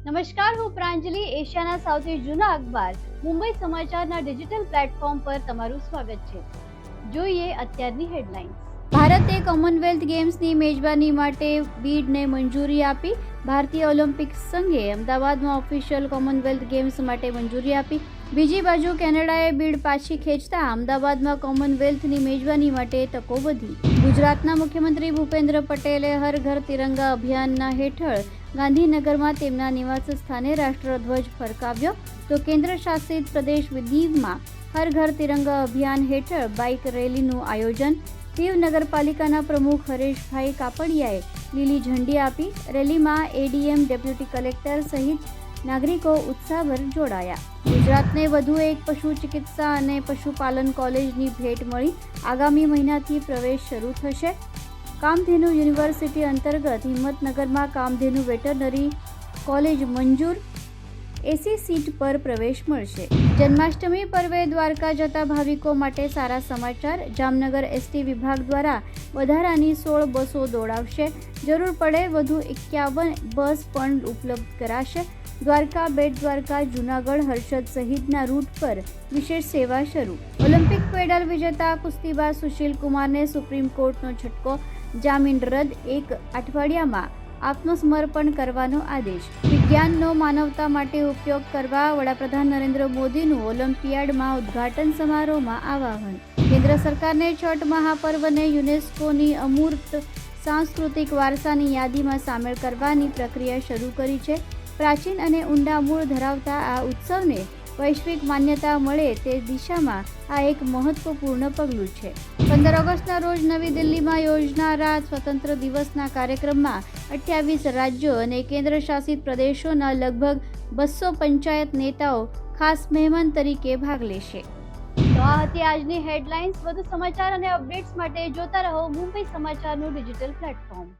નમસ્કાર, હું પ્રાંજલિ એશિયાના સૌથી જૂના અખબાર મુંબઈ સમાચારના ડિજિટલ પ્લેટફોર્મ પર તમારું સ્વાગત છે. જોઈએ અત્યારની હેડલાઇન્સ. ભારતે કોમનવેલ્થ ગેમ્સની મેજબાની માટે બીડને મંજૂરી આપી. ભારતીય ઓલિમ્પિક સંઘે અમદાવાદમાં ઓફિશિયલ કોમનવેલ્થ ગેમ્સ માટે મંજૂરી આપી. બીજી બાજુ કેનેડાએ બીડ પાછી ખેંચતા અમદાવાદમાં કોમનવેલ્થની મેજબાની માટે તકો વધી. ગુજરાતના મુખ્યમંત્રી ભૂપેન્દ્ર પટેલે હર ઘર તિરંગા અભિયાનના હેઠળ ગાંધીનગરમાં તેમના નિવાસ સ્થાને રાષ્ટ્રધ્વજ ફરકાવ્યો. તો કેન્દ્ર શાસિત પ્રદેશ દીવમાં હર ઘર તિરંગા અભિયાન હેઠળ બાઇક રેલીનું આયોજન. દીવ નગરપાલિકાના પ્રમુખ હરેશભાઈ કાપડિયાએ લીલી ઝંડી આપી. રેલીમાં એડીએમ, ડેપ્યુટી કલેક્ટર સહિત નાગરિકો ઉત્સાહભર જોડાયા. ગુજરાતને વધુ એક પશુ ચિકિત્સા અને પશુપાલન કોલેજની ભેટ મળી. આગામી મહિનાથી પ્રવેશ શરૂ થશે. કામધેનુ યુનિવર્સિટી અંતર્ગત હિંમતનગરમાં કામધેનુ વેટરનરી કોલેજ મંજૂર. એસી સીટ પર પ્રવેશ મળશે. જન્માષ્ટમી પર્વે દ્વારકા જતા ભાવિકો માટે સારા સમાચાર. જામનગર એસટી વિભાગ દ્વારા વધારાની 16 બસો દોડાવશે. જરૂર પડે વધુ 51 બસ પણ ઉપલબ્ધ કરાશે. દ્વારકા, બેટ દ્વારકા, જૂનાગઢ, હર્ષદ સહિતના રૂટ પર વિશેષ સેવા શરૂ. ઓલિમ્પિક મેડલ વિજેતા કુસ્તીબાજ સુશીલ કુમારને સુપ્રીમ કોર્ટનો ઝટકો. જામીન રદ. 1 અઠવાડિયામાં આત્મસમર્પણ કરવાનો આદેશ. વિજ્ઞાનનો માનવતા માટે ઉપયોગ કરવા વડાપ્રધાન નરેન્દ્ર મોદીનું ઓલિમ્પિયાડમાં ઉદ્ઘાટન સમારોહમાં આહ્વાન. કેન્દ્ર સરકારને છઠ મહાપર્વને યુનેસ્કોની અમૂર્ત સાંસ્કૃતિક વારસાની યાદીમાં સામેલ કરવાની પ્રક્રિયા શરૂ કરી છે. પ્રાચીન અને ઊંડા મૂળ ધરાવતા આ ઉત્સવને વૈશ્વિક માન્યતા મળે તે દિશામાં આ એક મહત્વપૂર્ણ પગલું છે. 15 ઓગસ્ટના રોજ નવી દિલ્હીમાં યોજાનારા સ્વતંત્ર દિવસના કાર્યક્રમમાં 28 રાજ્યો અને કેન્દ્ર શાસિત પ્રદેશોના લગભગ 200 પંચાયત નેતાઓ ખાસ મહેમાન તરીકે ભાગ લેશે. તો આ હતી આજની હેડલાઇન્સ. વધુ સમાચાર અને અપડેટ્સ માટે જોતા રહો મુંબઈ સમાચારનું ડિજિટલ પ્લેટફોર્મ.